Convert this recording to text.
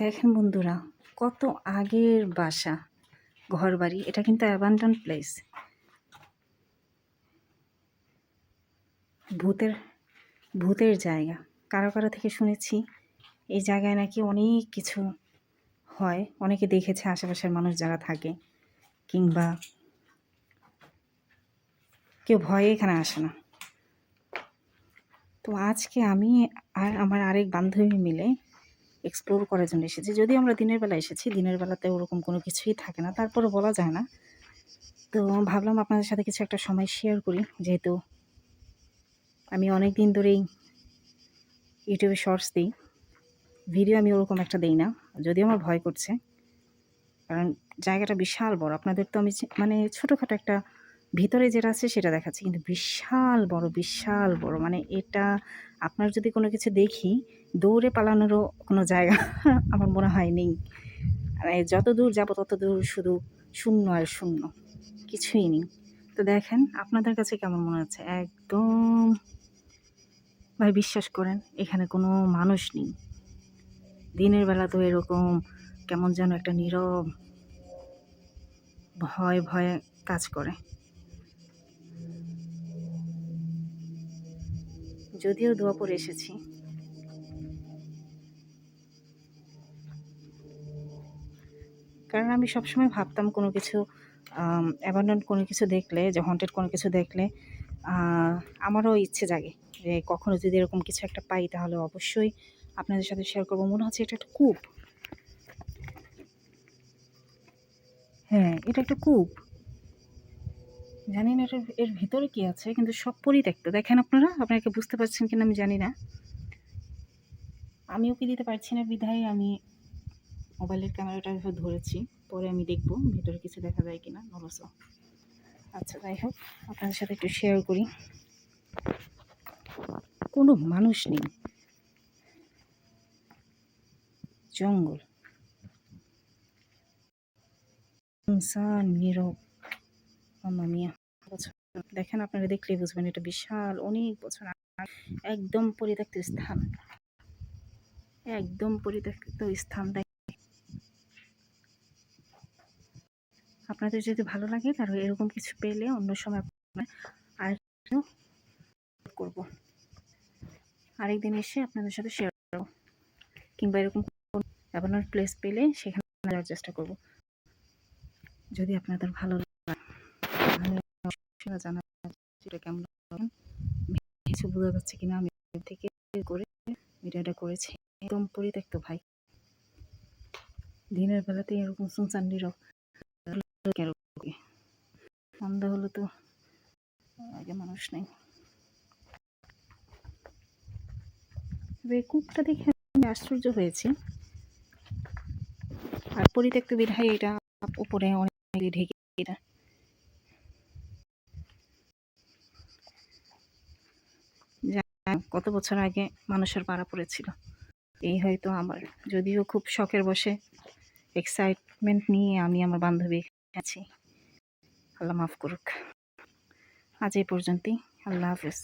দেখেন বন্ধুরা, কত আগের বাসা, ঘরবাড়ি। এটা কিন্তু অ্যাবান্ডন প্লেস। ভূতের ভূতের জায়গা। কারো কারো থেকে শুনেছি এই জায়গায় নাকি অনেক কিছু হয়। অনেকে দেখেছে, আশেপাশের মানুষ যারা থাকে, কিংবা কেউ ভয়ে এখানে আসে না। তো আজকে আমি আর আমার আরেক বান্ধবী মিলে এক্সপ্লোর করার জন্য এসেছি। যদিও আমরা দিনের বেলা এসেছি, দিনের বেলাতে ওরকম কোনো কিছুই থাকে না, তারপরে বলা যায় না। তো ভাবলাম আপনাদের সাথে কিছু একটা সময় শেয়ার করি, যেহেতু আমি অনেক দিন ধরেই ইউটিউবে শর্টস দিই। ভিডিও আমি ওরকম একটা দিই না, যদিও আমার ভয় করছে, কারণ জায়গাটা বিশাল বড়। আপনাদের তো আমি মানে ছোটোখাটো একটা ভিতরে যেটা আছে সেটা দেখাচ্ছি, কিন্তু বিশাল বড়, বিশাল বড়। মানে এটা আপনার যদি কোনো কিছু দেখি, দৌড়ে পালানোরও কোনো জায়গা আমার মনে হয় নেই। মানে যত দূর যাবো তত দূর শুধু শূন্য আর শূন্য, কিছুই নেই। তো দেখেন আপনাদের কাছে কেমন মনে হচ্ছে? একদম ভাই বিশ্বাস করেন, এখানে কোনো মানুষ নেই। দিনের বেলা তো এরকম কেমন যেন একটা নীরব ভয় ভয়ে কাজ করে। যদিও দোয়া পড়ে এসেছি, কারণ আমি সবসময় ভাবতাম কোনো কিছু অ্যাবান্ডন কোনো কিছু দেখলে, যে হন্টেড কোনো কিছু দেখলে আমারও ইচ্ছে জাগে যে কখনো যদি এরকম কিছু একটা পাই তাহলে অবশ্যই আপনাদের সাথে শেয়ার করবো। মনে হচ্ছে এটা একটা কূপ। হ্যাঁ, এটা একটা কূপ। জানি না এর ভিতরে কি আছে, কিন্তু সব পরিত্যক্ত। দেখেন আপনারা বুঝতে পারছেন কিনা আমি জানি না। আমিও কি দিতে পারছি না, বিধায় আমি মোবাইলের ক্যামেরাটা ধরেছি। পরে আমি দেখব ভিতরে কিছু দেখা যায় কিনা। নলস। আচ্ছা, যাই হোক, আপনাদের সাথে একটু শেয়ার করি। কোনো মানুষ নেই, জঙ্গল, শুনসান, নীরব। মাম্মা মিয়া। দেখেন, আপনারা দেখলেই বুঝবেন এটা বিশাল, অনেক বছর একদম পরিত্যক্ত স্থান, একদম পরিত্যক্ত স্থান। আপনাদের যদি ভালো লাগে তাহলে এরকম কিছু পেলে অন্য সময় আর করবো, আরেকদিন এসে আপনাদের সাথে শেয়ার করবো, কিংবা এরকম আপনার প্লেস পেলে সেখানে যাওয়ার চেষ্টা করব। যদি আপনাদের ভালো লাগে জানা সেটা কেমন কিছু বোঝা যাচ্ছে কিনা আমি থেকে করে ভিডিওটা করেছি। একদম পরিত্যক্ত ভাই, দিনের বেলাতে এরকম শুনসান নীরব। সন্ধ্যা হলো তো আগে মানুষ নেই। কূপটা দেখে আমি আশ্চর্য হয়েছি। আর পরিত্যক্ত বিধায় এটা উপরে অনেক ঢেকে, এটা কত বছর আগে মানুষের পাড়া পড়েছিল। এই হয়তো আমার, যদিও খুব শখের বসে এক্সাইটমেন্ট নিয়ে আমি আমার বান্ধবী আছি। আল্লাহ মাফ করুক। আজ এই পর্যন্তই। আল্লাহ হাফেজ।